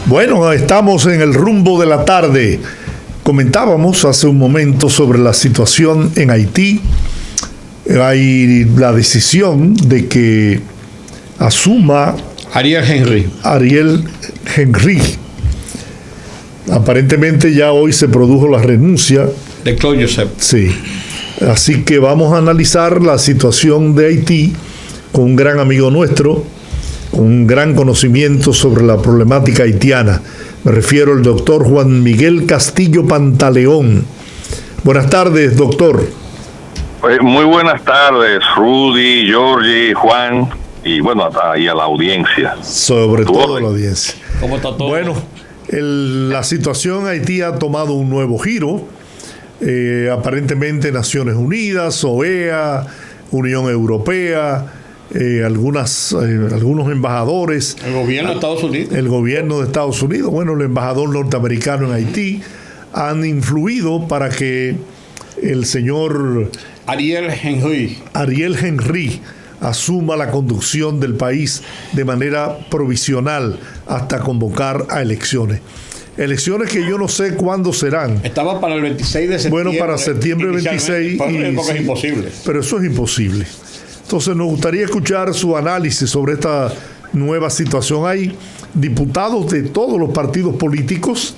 Bueno, estamos en el rumbo de la tarde. Comentábamos hace un momento sobre la situación en Haití. Hay la decisión de que asuma Ariel Henry. Aparentemente ya hoy se produjo la renuncia de Claude Joseph. Sí. Así que vamos a analizar la situación de Haití con un gran amigo nuestro, un gran conocimiento sobre la problemática haitiana. Me refiero al doctor Juan Miguel Castillo Pantaleón. Buenas tardes, doctor. Muy buenas tardes, Rudy, Georgie, Juan, y bueno, y a la audiencia. Sobre todo a la audiencia. ¿Cómo está todo? Bueno, la situación en Haití ha tomado un nuevo giro. Aparentemente Naciones Unidas, OEA, Unión Europea, algunos embajadores. El gobierno de Estados Unidos. El gobierno de Estados Unidos, bueno, el embajador norteamericano en Haití, han influido para que el señor Ariel Henry asuma la conducción del país de manera provisional hasta convocar a elecciones. Elecciones que yo no sé cuándo serán. Estaba para el 26 de septiembre. Bueno, para septiembre 26. Es imposible. Pero eso es imposible. Entonces nos gustaría escuchar su análisis sobre esta nueva situación. Hay diputados de todos los partidos políticos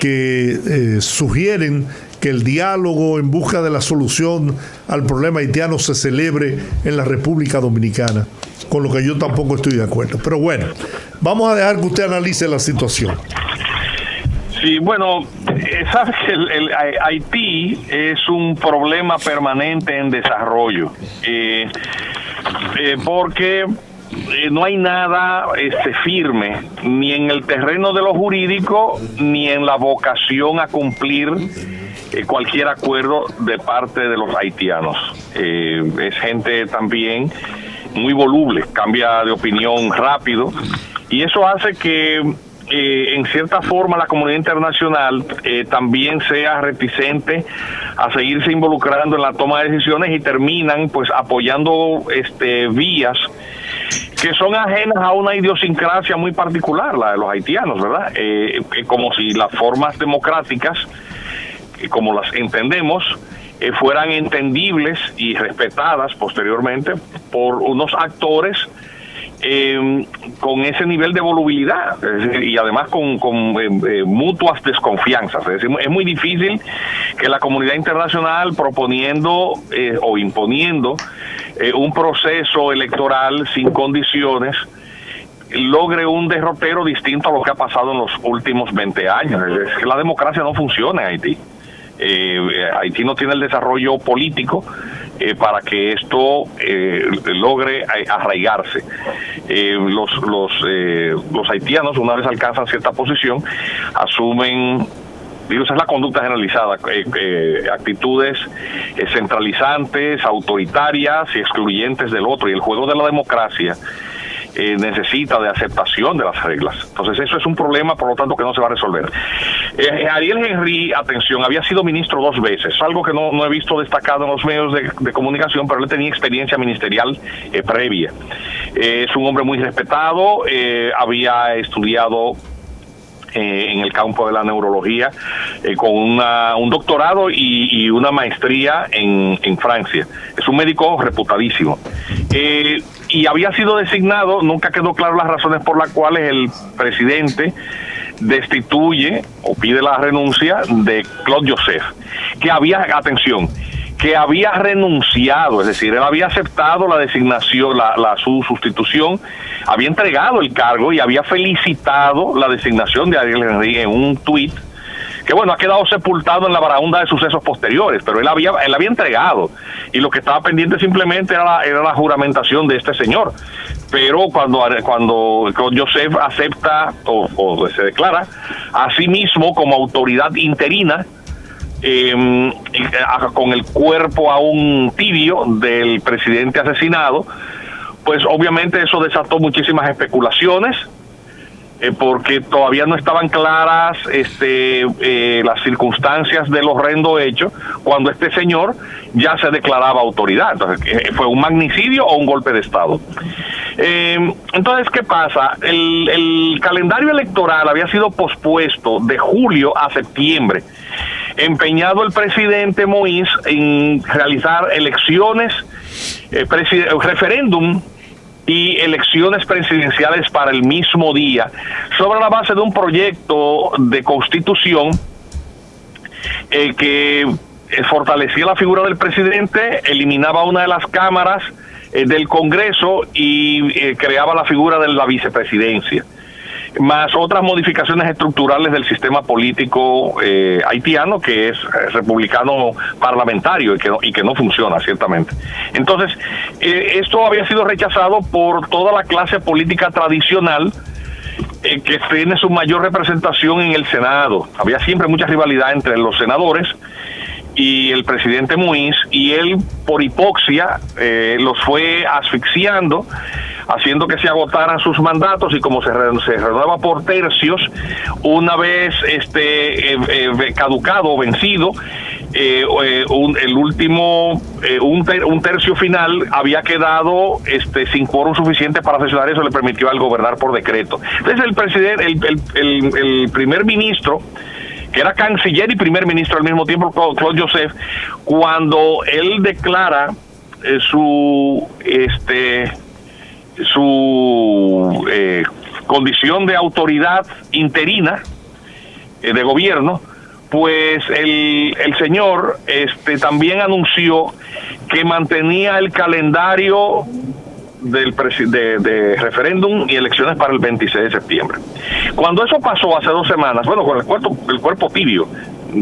que sugieren que el diálogo en busca de la solución al problema haitiano se celebre en la República Dominicana, con lo que yo tampoco estoy de acuerdo. Pero bueno, vamos a dejar que usted analice la situación. Sí, bueno, sabes que Haití es un problema permanente en desarrollo, porque no hay nada firme, ni en el terreno de lo jurídico, ni en la vocación a cumplir cualquier acuerdo de parte de los haitianos. Es gente también muy voluble, cambia de opinión rápido, y eso hace que en cierta forma la comunidad internacional también sea reticente a seguirse involucrando en la toma de decisiones y terminan pues apoyando vías que son ajenas a una idiosincrasia muy particular, la de los haitianos, ¿verdad? Como si las formas democráticas, como las entendemos, fueran entendibles y respetadas posteriormente por unos actores con ese nivel de volubilidad, es decir, y además con mutuas desconfianzas. Es decir, es muy difícil que la comunidad internacional proponiendo o imponiendo un proceso electoral sin condiciones logre un derrotero distinto a lo que ha pasado en los últimos 20 años. Es que la democracia no funciona en Haití. Haití no tiene el desarrollo político para que esto logre arraigarse. Los haitianos, una vez alcanzan cierta posición, asumen, esa es la conducta generalizada, actitudes centralizantes, autoritarias y excluyentes del otro, y el juego de la democracia necesita de aceptación de las reglas. Entonces eso es un problema, por lo tanto, que no se va a resolver. Ariel Henry, atención, había sido ministro 2 veces, algo que no he visto destacado en los medios de comunicación, pero él tenía experiencia ministerial previa. Es un hombre muy respetado, había estudiado en el campo de la neurología, con un doctorado y una maestría en Francia. Es un médico reputadísimo. Y había sido designado, nunca quedó claro las razones por las cuales el presidente destituye o pide la renuncia de Claude Joseph, que había renunciado, es decir, él había aceptado la designación, su sustitución, había entregado el cargo y había felicitado la designación de Ariel Henry en un tuit que, bueno, ha quedado sepultado en la baraúnda de sucesos posteriores, pero él había entregado, y lo que estaba pendiente simplemente era la juramentación de este señor. Pero cuando Joseph acepta o se declara a sí mismo como autoridad interina, con el cuerpo aún tibio del presidente asesinado, pues obviamente eso desató muchísimas especulaciones, porque todavía no estaban claras las circunstancias del horrendo hecho cuando este señor ya se declaraba autoridad. Entonces, ¿fue un magnicidio o un golpe de Estado? Entonces, ¿qué pasa? El calendario electoral había sido pospuesto de julio a septiembre, empeñado el presidente Moïse en realizar elecciones, referéndum y elecciones presidenciales para el mismo día, sobre la base de un proyecto de constitución que fortalecía la figura del presidente, eliminaba una de las cámaras del Congreso y creaba la figura de la vicepresidencia, más otras modificaciones estructurales del sistema político haitiano, que es republicano parlamentario y que no funciona, ciertamente. Entonces, esto había sido rechazado por toda la clase política tradicional, que tiene su mayor representación en el Senado. Había siempre mucha rivalidad entre los senadores y el presidente Moïse, y él, por hipoxia, los fue asfixiando, haciendo que se agotaran sus mandatos, y como se renueva por tercios, una vez caducado o vencido, un tercio final había quedado sin quórum suficiente para sesionar. Eso le permitió al gobernar por decreto. Entonces el presidente, el primer ministro, que era canciller y primer ministro al mismo tiempo, Claude Joseph, cuando él declara su condición de autoridad interina de gobierno, pues el señor también anunció que mantenía el calendario de referéndum y elecciones para el 26 de septiembre. Cuando eso pasó hace 2 semanas, bueno, con el cuerpo tibio,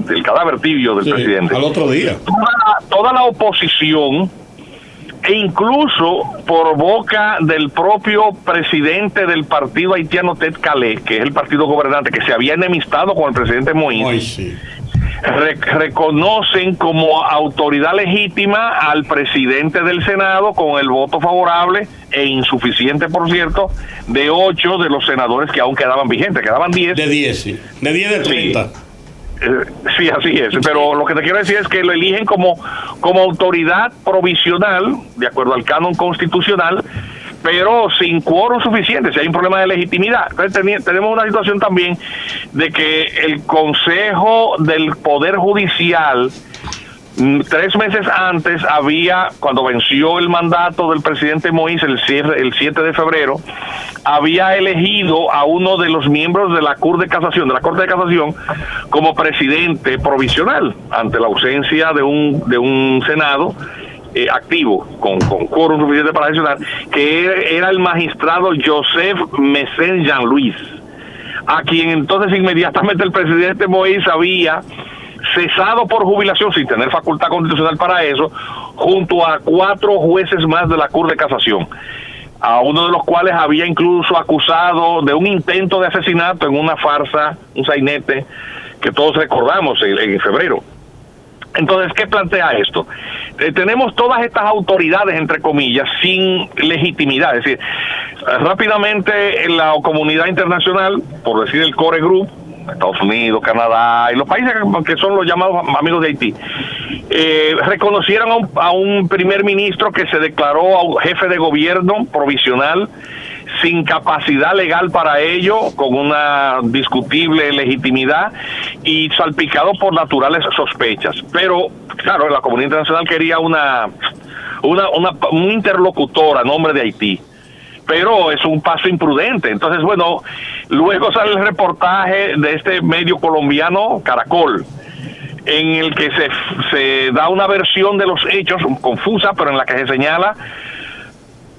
el cadáver tibio del presidente, al otro día, toda la oposición, e incluso por boca del propio presidente del partido haitiano, Ted Calais, que es el partido gobernante, que se había enemistado con el presidente Moïse, reconocen como autoridad legítima al presidente del Senado, con el voto favorable e insuficiente, por cierto, de 8 de los senadores que aún quedaban vigentes. Quedaban 10. De 10, sí. De 10 de 30. Sí, así es, pero lo que te quiero decir es que lo eligen como autoridad provisional, de acuerdo al canon constitucional, pero sin quórum suficiente. Si hay un problema de legitimidad. Entonces tenemos una situación también de que el Consejo del Poder Judicial, 3 meses antes, cuando venció el mandato del presidente Moïse el 7 de febrero, había elegido a uno de los miembros de la Corte de Casación, como presidente provisional, ante la ausencia de un Senado activo, con quórum suficiente para sesionar, que era el magistrado Joseph Messen Jean-Louis, a quien entonces inmediatamente el presidente Moïse había cesado por jubilación, sin tener facultad constitucional para eso, junto a 4 jueces más de la Corte de Casación, a uno de los cuales había incluso acusado de un intento de asesinato en una farsa, un sainete, que todos recordamos en febrero. Entonces, ¿qué plantea esto? Tenemos todas estas autoridades, entre comillas, sin legitimidad. Es decir, rápidamente en la comunidad internacional, por decir el Core Group, Estados Unidos, Canadá y los países que son los llamados amigos de Haití, reconocieron a un primer ministro que se declaró jefe de gobierno provisional, sin capacidad legal para ello, con una discutible legitimidad y salpicado por naturales sospechas. Pero, claro, la comunidad internacional quería un interlocutor a nombre de Haití, pero es un paso imprudente. Entonces, bueno, luego sale el reportaje de este medio colombiano, Caracol, en el que se da una versión de los hechos, confusa, pero en la que se señala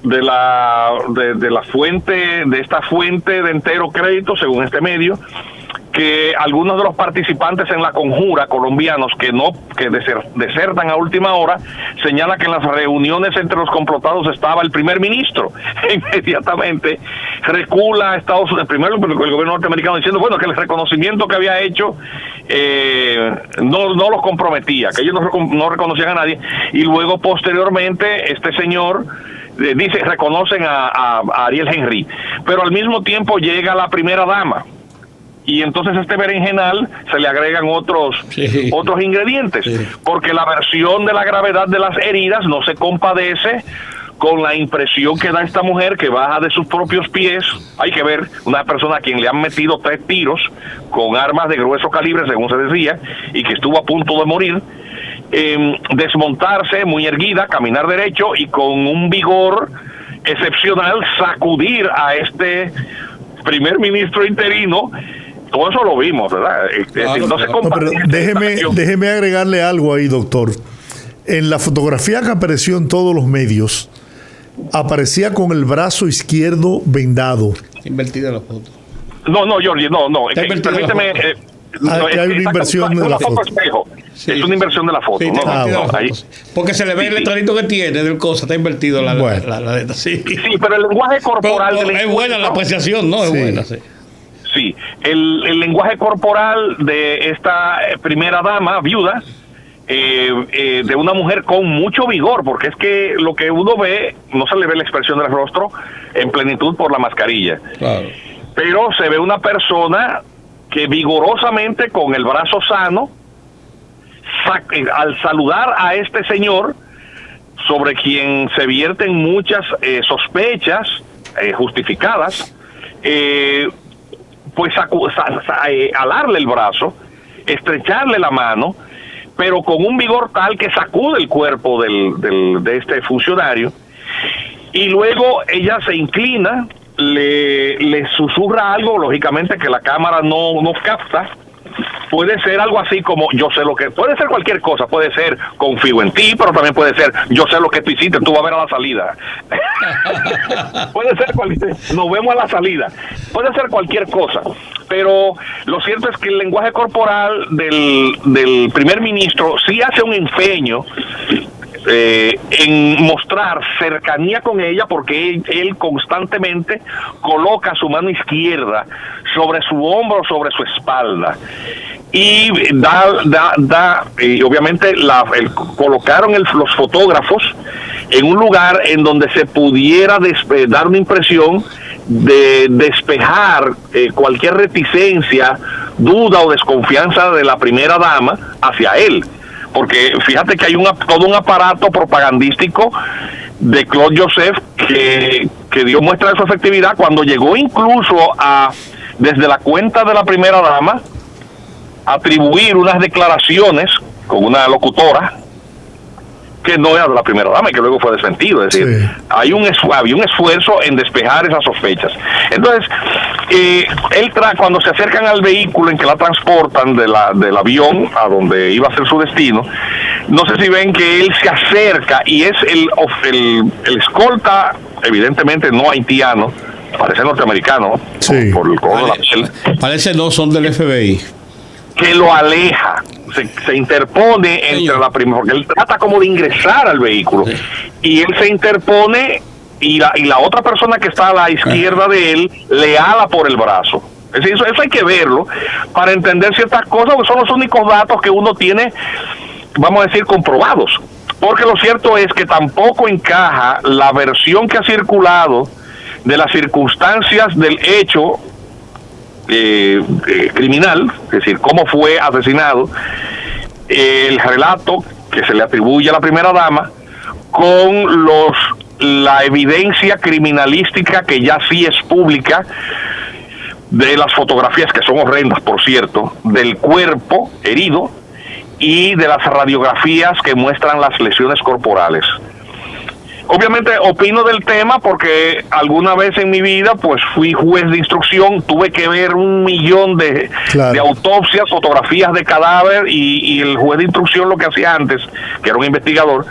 de la fuente, de esta fuente de entero crédito, según este medio, que algunos de los participantes en la conjura colombianos que desertan a última hora, señala que en las reuniones entre los complotados estaba el primer ministro. Inmediatamente recula a Estados Unidos, primero el gobierno norteamericano, diciendo, bueno, que el reconocimiento que había hecho no los comprometía, que ellos no reconocían a nadie, y luego posteriormente este señor reconocen a Ariel Henry, pero al mismo tiempo llega la primera dama, y entonces este berenjenal se le agregan otros ingredientes, porque la versión de la gravedad de las heridas no se compadece con la impresión que da esta mujer que baja de sus propios pies. Hay que ver una persona a quien le han metido 3 tiros con armas de grueso calibre, según se decía, y que estuvo a punto de morir, desmontarse muy erguida, caminar derecho y con un vigor excepcional sacudir a este primer ministro interino. Todo eso lo vimos, ¿verdad? Pero déjeme agregarle algo ahí, doctor. En la fotografía que apareció en todos los medios, aparecía con el brazo izquierdo vendado. Invertida la foto. No, Jorge, no. Permíteme. Hay una inversión de la foto. Espejo. Sí. Es una inversión de la foto. Sí, porque se le ve el letrerito que tiene del cosa, está invertido la letra. Sí, pero el lenguaje corporal... Pero es buena la apreciación, ¿no? Es buena, sí. Sí, el lenguaje corporal de esta primera dama, viuda, de una mujer con mucho vigor, porque es que lo que uno ve, no se le ve la expresión del rostro en plenitud por la mascarilla. Claro. Pero se ve una persona que vigorosamente, con el brazo sano, al saludar a este señor, sobre quien se vierten muchas sospechas justificadas, pues alarle el brazo, estrecharle la mano, pero con un vigor tal que sacude el cuerpo de este funcionario, y luego ella se inclina, le susurra algo, lógicamente que la cámara no capta. Puede ser algo así como, yo sé lo que... Puede ser cualquier cosa, puede ser confío en ti, pero también puede ser, yo sé lo que tú hiciste, tú vas a ver a la salida. Puede ser cualquier... Nos vemos a la salida. Puede ser cualquier cosa. Pero lo cierto es que el lenguaje corporal del primer ministro sí hace un empeño en mostrar cercanía con ella, porque él constantemente coloca su mano izquierda sobre su hombro, sobre su espalda, y y obviamente colocaron los fotógrafos en un lugar en donde se pudiera dar una impresión de despejar cualquier reticencia, duda o desconfianza de la primera dama hacia él. Porque fíjate que hay todo un aparato propagandístico de Claude Joseph que dio muestra de su efectividad cuando llegó incluso desde la cuenta de la primera dama, atribuir unas declaraciones con una locutora que no era de la primera dama y que luego fue desmentido. Es decir, sí, había un esfuerzo en despejar esas sospechas. Entonces, cuando se acercan al vehículo en que la transportan del avión a donde iba a ser su destino, no sé si ven que él se acerca y es el escolta, evidentemente no haitiano, parece norteamericano, sí, por el color de la piel. Parece no son del FBI. Que lo aleja, se interpone entre la primera, porque él trata como de ingresar al vehículo, sí, y él se interpone y la otra persona que está a la izquierda de él le ala por el brazo. Es decir, eso hay que verlo para entender ciertas cosas, porque son los únicos datos que uno tiene, vamos a decir, comprobados. Porque lo cierto es que tampoco encaja la versión que ha circulado de las circunstancias del hecho criminal, es decir, cómo fue asesinado, el relato que se le atribuye a la primera dama, con la evidencia criminalística que ya sí es pública, de las fotografías, que son horrendas, por cierto, del cuerpo herido y de las radiografías que muestran las lesiones corporales. Obviamente opino del tema porque alguna vez en mi vida pues fui juez de instrucción, tuve que ver 1.000.000 de autopsias, fotografías de cadáver, y el juez de instrucción lo que hacía antes, que era un investigador,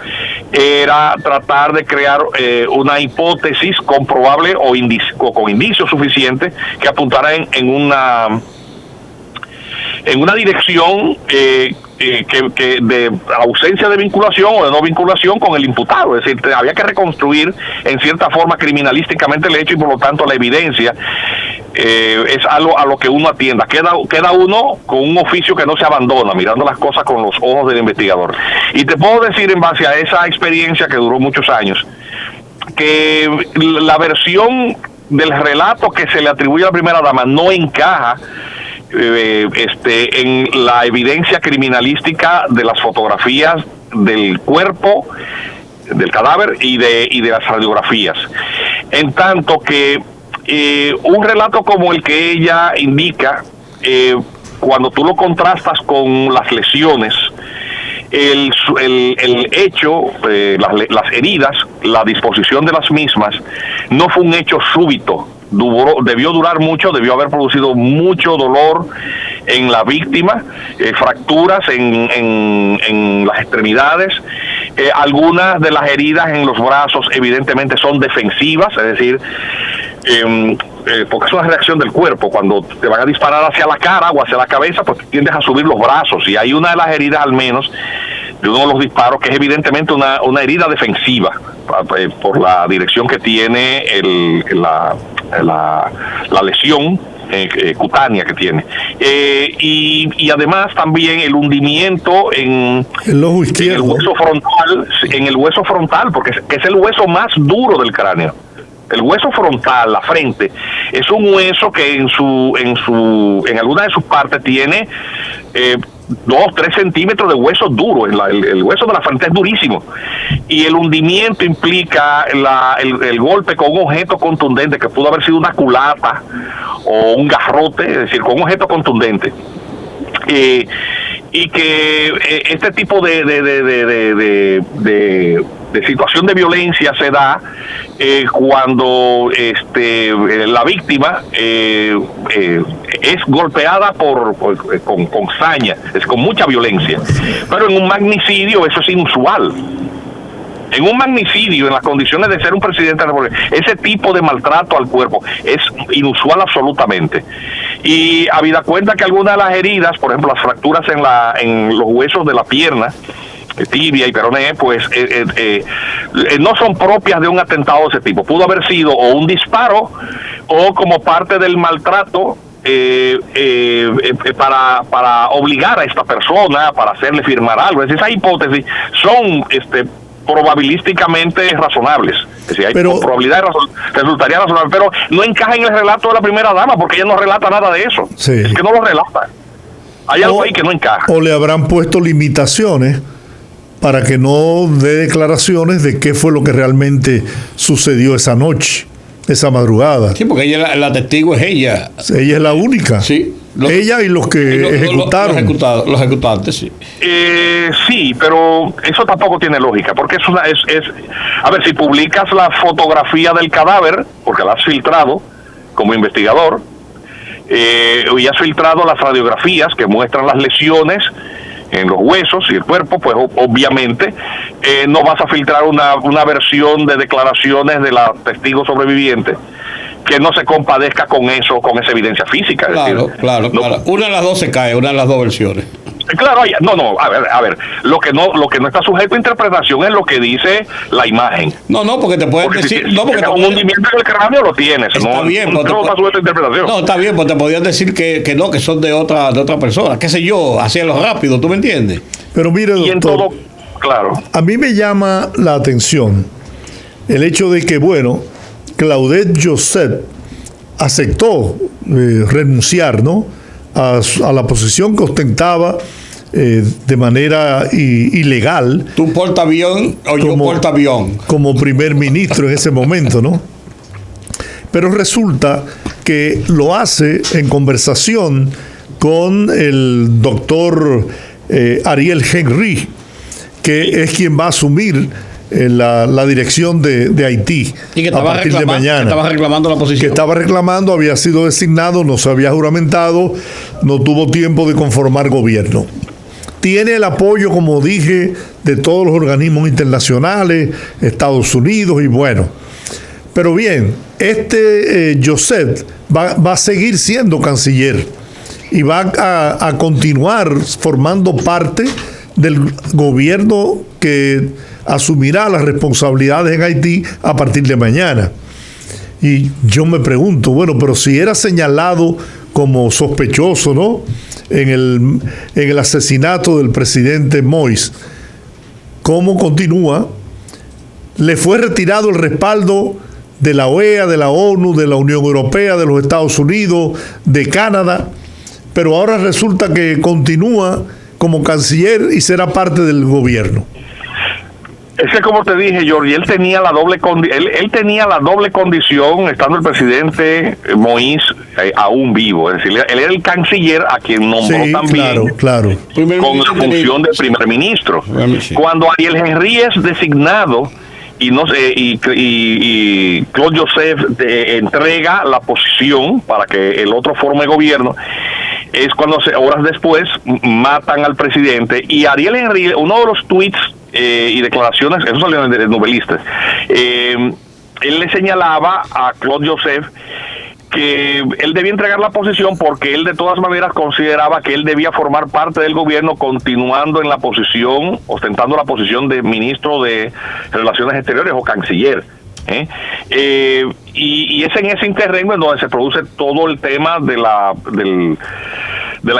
era tratar de crear una hipótesis comprobable o con indicios suficientes que apuntara en una dirección que de ausencia de vinculación o de no vinculación con el imputado. Es decir, había que reconstruir en cierta forma criminalísticamente el hecho, y por lo tanto la evidencia es algo a lo que uno atienda. Queda uno con un oficio que no se abandona, mirando las cosas con los ojos del investigador. Y te puedo decir, en base a esa experiencia que duró muchos años, que la versión del relato que se le atribuye a la primera dama no encaja en la evidencia criminalística de las fotografías del cuerpo del cadáver y de las radiografías. En tanto que un relato como el que ella indica, cuando tú lo contrastas con las lesiones, el hecho, las heridas, la disposición de las mismas, no fue un hecho súbito. Debió durar mucho, debió haber producido mucho dolor en la víctima, fracturas en las extremidades. Algunas de las heridas en los brazos evidentemente son defensivas, es decir, porque es una reacción del cuerpo. Cuando te van a disparar hacia la cara o hacia la cabeza, pues tiendes a subir los brazos, y hay una de las heridas al menos de uno de los disparos que es evidentemente una herida defensiva por la dirección que tiene la lesión cutánea que tiene, y además también el hundimiento en el ojo izquierdo, en el hueso frontal, porque es el hueso más duro del cráneo. El hueso frontal, la frente, es un hueso que en alguna de sus partes tiene 2-3 centímetros de hueso duro. El hueso de la frente es durísimo, y el hundimiento implica el golpe con un objeto contundente, que pudo haber sido una culata o un garrote, es decir, con un objeto contundente. Y que este tipo de situación de violencia se da cuando la víctima es golpeada con saña, es con mucha violencia. Pero en un magnicidio eso es inusual. En un magnicidio, en las condiciones de ser un presidente de la República, ese tipo de maltrato al cuerpo es inusual absolutamente. Y habida cuenta que algunas de las heridas, por ejemplo, las fracturas en los huesos de la pierna, tibia y peroné, pues no son propias de un atentado de ese tipo. Pudo haber sido o un disparo o como parte del maltrato para obligar a esta persona, para hacerle firmar algo. Es decir, esas hipótesis son probabilísticamente razonables. Es decir, hay probabilidad resultaría razonable, pero no encaja en el relato de la primera dama, porque ella no relata nada de eso. Sí. Es que no lo relata. Hay algo ahí que no encaja. O le habrán puesto limitaciones para que no dé declaraciones de qué fue lo que realmente sucedió esa noche, esa madrugada. Sí, porque ella, la testigo es ella. Ella es la única. Sí. Ella y los que ejecutaron. Los ejecutantes, sí. Sí, pero eso tampoco tiene lógica, porque a ver, si publicas la fotografía del cadáver, porque la has filtrado como investigador, y has filtrado las radiografías que muestran las lesiones en los huesos y el cuerpo, pues obviamente no vas a filtrar una versión de declaraciones de la testigo sobreviviente que no se compadezca con eso, con esa evidencia física. Claro. Una de las dos se cae, una de las dos versiones. Claro, a ver, lo que no está sujeto a interpretación es lo que dice la imagen. No, porque te pueden decir, un hundimiento del cráneo lo tienes, está bien, no está sujeto a interpretación. No, está bien, pues te podían decir que no, que son de otra persona, qué sé yo, hacerlo rápido, ¿tú me entiendes? Pero mire, doctor, y en todo, claro, a mí me llama la atención el hecho de que, bueno, Claudette Joseph aceptó renunciar, ¿no?, a la posición que ostentaba de manera ilegal. Tú portaavión o yo portaavión. Como primer ministro en ese momento, ¿no? Pero resulta que lo hace en conversación con el doctor Ariel Henry, que es quien va a asumir la dirección de Haití a partir de mañana. Que estaba reclamando la posición. Que estaba reclamando, había sido designado, no se había juramentado, no tuvo tiempo de conformar gobierno. Tiene el apoyo, como dije, de todos los organismos internacionales, Estados Unidos y bueno. Pero bien, Joseph va a seguir siendo canciller y va a continuar formando parte del gobierno que asumirá las responsabilidades en Haití a partir de mañana. Y yo me pregunto, bueno, pero si era señalado como sospechoso, ¿no?, en el asesinato del presidente Moïse, ¿cómo continúa? Le fue retirado el respaldo de la OEA, de la ONU, de la Unión Europea, de los Estados Unidos, de Canadá, pero ahora resulta que continúa como canciller y será parte del gobierno. Es que como te dije, Jorge, él tenía la doble condición estando el presidente Moïse aún vivo. Es decir, él era el canciller a quien nombró también claro. Con la función de primer ministro. Cuando Ariel Henry es designado y Claude Joseph entrega la posición para que el otro forme gobierno, es cuando horas después matan al presidente. Y Ariel Henry, uno de los tweets y declaraciones, eso salió de novelistas, él le señalaba a Claude Joseph que él debía entregar la posición porque él de todas maneras consideraba que él debía formar parte del gobierno continuando en la posición, ostentando la posición de ministro de Relaciones Exteriores o canciller. Y es en ese interregno en donde se produce todo el tema de la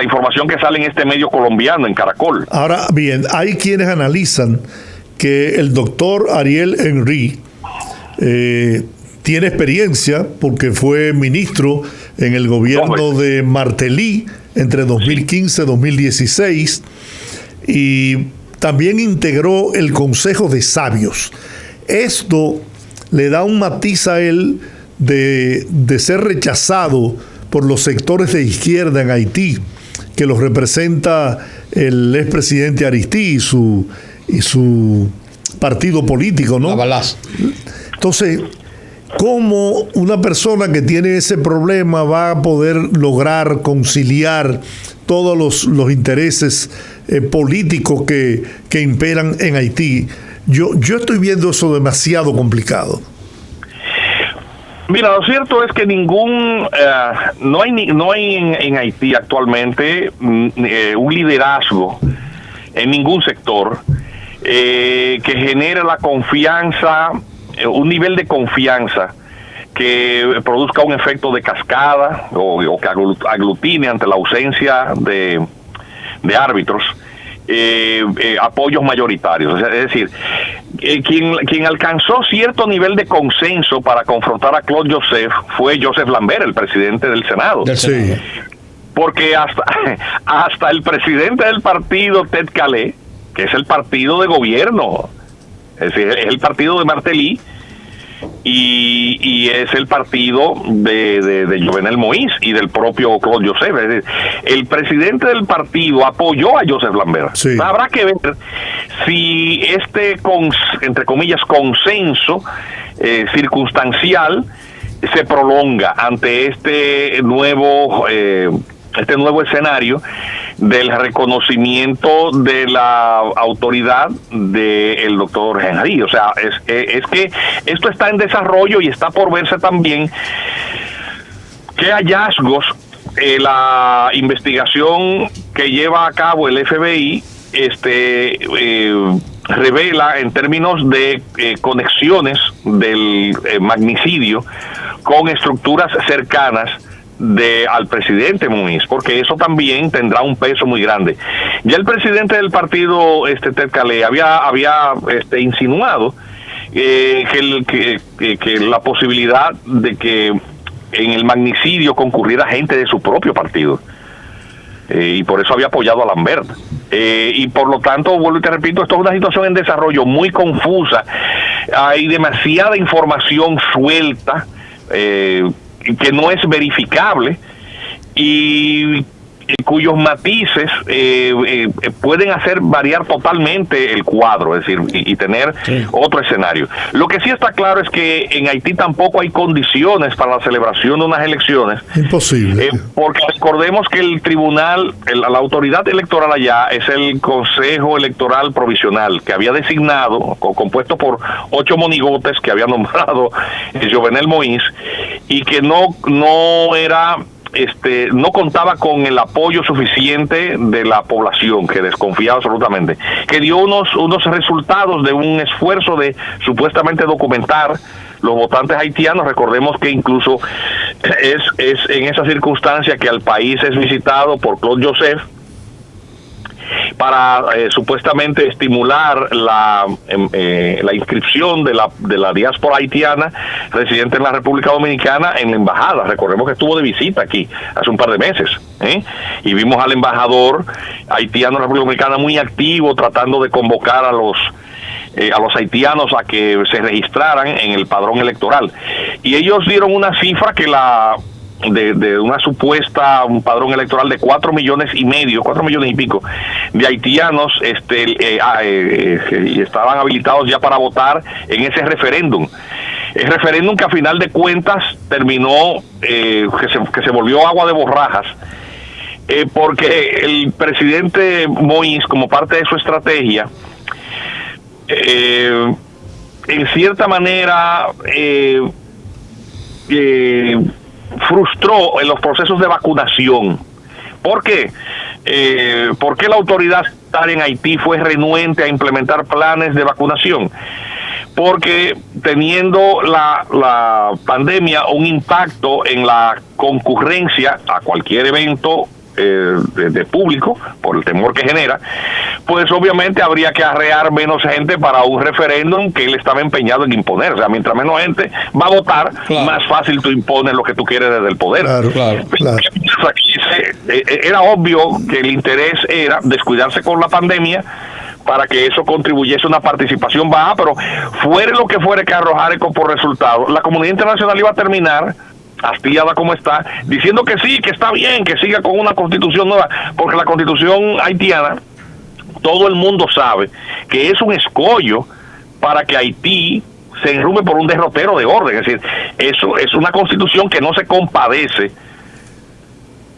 información que sale en este medio colombiano, en Caracol. Ahora bien, hay quienes analizan que el doctor Ariel Henry tiene experiencia porque fue ministro en el gobierno de Martelly entre 2015 y 2016 y también integró el Consejo de Sabios. Esto le da un matiz a él de ser rechazado por los sectores de izquierda en Haití, que los representa el expresidente Aristide y su partido político, ¿no? Entonces, ¿cómo una persona que tiene ese problema va a poder lograr conciliar todos los intereses políticos que imperan en Haití? Yo estoy viendo eso demasiado complicado. Mira, lo cierto es que no hay en Haití actualmente un liderazgo en ningún sector que genere la confianza, un nivel de confianza que produzca un efecto de cascada o que aglutine ante la ausencia de árbitros apoyos mayoritarios. Es decir, quien alcanzó cierto nivel de consenso para confrontar a Claude Joseph fue Joseph Lambert, el presidente del Senado. Sí. Porque hasta el presidente del partido, Ted Calais, que es el partido de gobierno, es decir, es el partido de Martelly, y es el partido de Jovenel Moïse y del propio Claude Joseph. Es decir, el presidente del partido apoyó a Joseph Lambert. Sí. Habrá que ver si entre comillas, consenso circunstancial se prolonga ante este nuevo escenario del reconocimiento de la autoridad del doctor Henry. O sea, es que esto está en desarrollo y está por verse también qué hallazgos la investigación que lleva a cabo el FBI revela en términos de conexiones del magnicidio con estructuras cercanas al presidente Moïse, porque eso también tendrá un peso muy grande. Ya el presidente del partido, Ted Calais, había insinuado que la posibilidad de que en el magnicidio concurriera gente de su propio partido, y por eso había apoyado a Lambert. Y por lo tanto, vuelvo y te repito, esto es una situación en desarrollo muy confusa. Hay demasiada información suelta que no es verificable y cuyos matices pueden hacer variar totalmente el cuadro, es decir, y tener otro escenario. Lo que sí está claro es que en Haití tampoco hay condiciones para la celebración de unas elecciones. Imposible. Porque recordemos que el tribunal, la autoridad electoral allá es el Consejo Electoral Provisional, que había designado, compuesto por 8 monigotes que había nombrado Jovenel Moïse, y que no contaba con el apoyo suficiente de la población, que desconfiaba absolutamente, que dio unos resultados de un esfuerzo de supuestamente documentar los votantes haitianos. Recordemos que incluso es en esa circunstancia que el país es visitado por Claude Joseph para supuestamente estimular la inscripción de la diáspora haitiana residente en la República Dominicana en la embajada. Recordemos que estuvo de visita aquí hace un par de meses, y vimos al embajador haitiano en la República Dominicana muy activo tratando de convocar a a los haitianos a que se registraran en el padrón electoral. Y ellos dieron una cifra que de una supuesta un padrón electoral de 4 millones y pico de haitianos y estaban habilitados ya para votar en ese referéndum. El referéndum que a final de cuentas terminó, que se volvió agua de borrajas, porque el presidente Moïse, como parte de su estrategia, en cierta manera frustró en los procesos de vacunación. ¿Por qué? ¿Por qué la autoridad sanitaria en Haití fue renuente a implementar planes de vacunación? Porque teniendo la pandemia un impacto en la concurrencia a cualquier evento de público, por el temor que genera, pues obviamente habría que arrear menos gente para un referéndum que él estaba empeñado en imponer. O sea, mientras menos gente va a votar, claro, más fácil tú impones lo que tú quieres desde el poder. Claro. Era obvio que el interés era descuidarse con la pandemia para que eso contribuyese a una participación baja, pero fuere lo que fuere que arrojara por resultado, la comunidad internacional iba a terminar hastiada como está, diciendo que sí, que está bien, que siga con una constitución nueva, porque la constitución haitiana, todo el mundo sabe que es un escollo para que Haití se enrume por un derrotero de orden. Es decir, eso es una constitución que no se compadece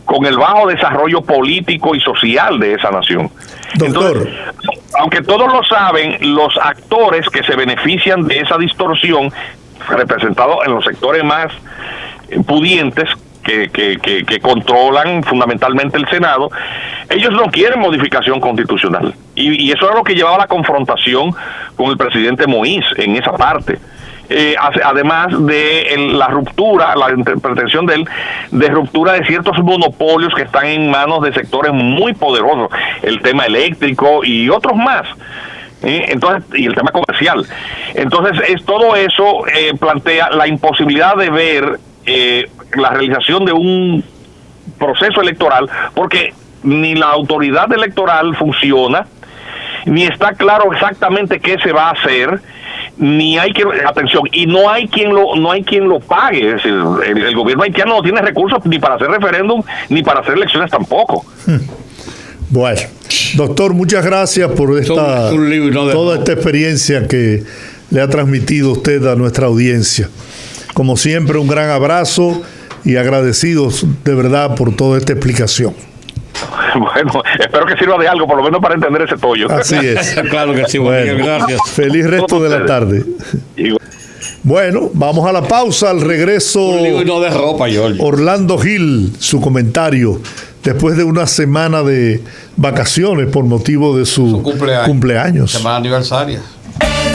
con el bajo desarrollo político y social de esa nación. Doctor. Entonces, aunque todos lo saben, los actores que se benefician de esa distorsión, representados en los sectores más pudientes que controlan fundamentalmente el Senado, ellos no quieren modificación constitucional. Y eso era lo que llevaba a la confrontación con el presidente Moïse en esa parte. Además de la ruptura, la pretensión de él, de ruptura de ciertos monopolios que están en manos de sectores muy poderosos, el tema eléctrico y otros más. Entonces, y el tema comercial. Entonces, todo eso plantea la imposibilidad de ver la realización de un proceso electoral, porque ni la autoridad electoral funciona, ni está claro exactamente qué se va a hacer, ni hay y no hay quien lo pague. Es decir, el gobierno haitiano no tiene recursos ni para hacer referéndum ni para hacer elecciones tampoco. Bueno, doctor, muchas gracias por toda esta experiencia que le ha transmitido usted a nuestra audiencia. Como siempre, un gran abrazo y agradecidos de verdad por toda esta explicación. Bueno, espero que sirva de algo, por lo menos para entender ese tollo. Así es. Claro que sí, bueno, gracias. Feliz resto de la tarde. Bueno, vamos a la pausa. Al regreso, un libro y no de ropa, George. Orlando Gil, su comentario después de una semana de vacaciones por motivo de su cumpleaños. Semana aniversaria.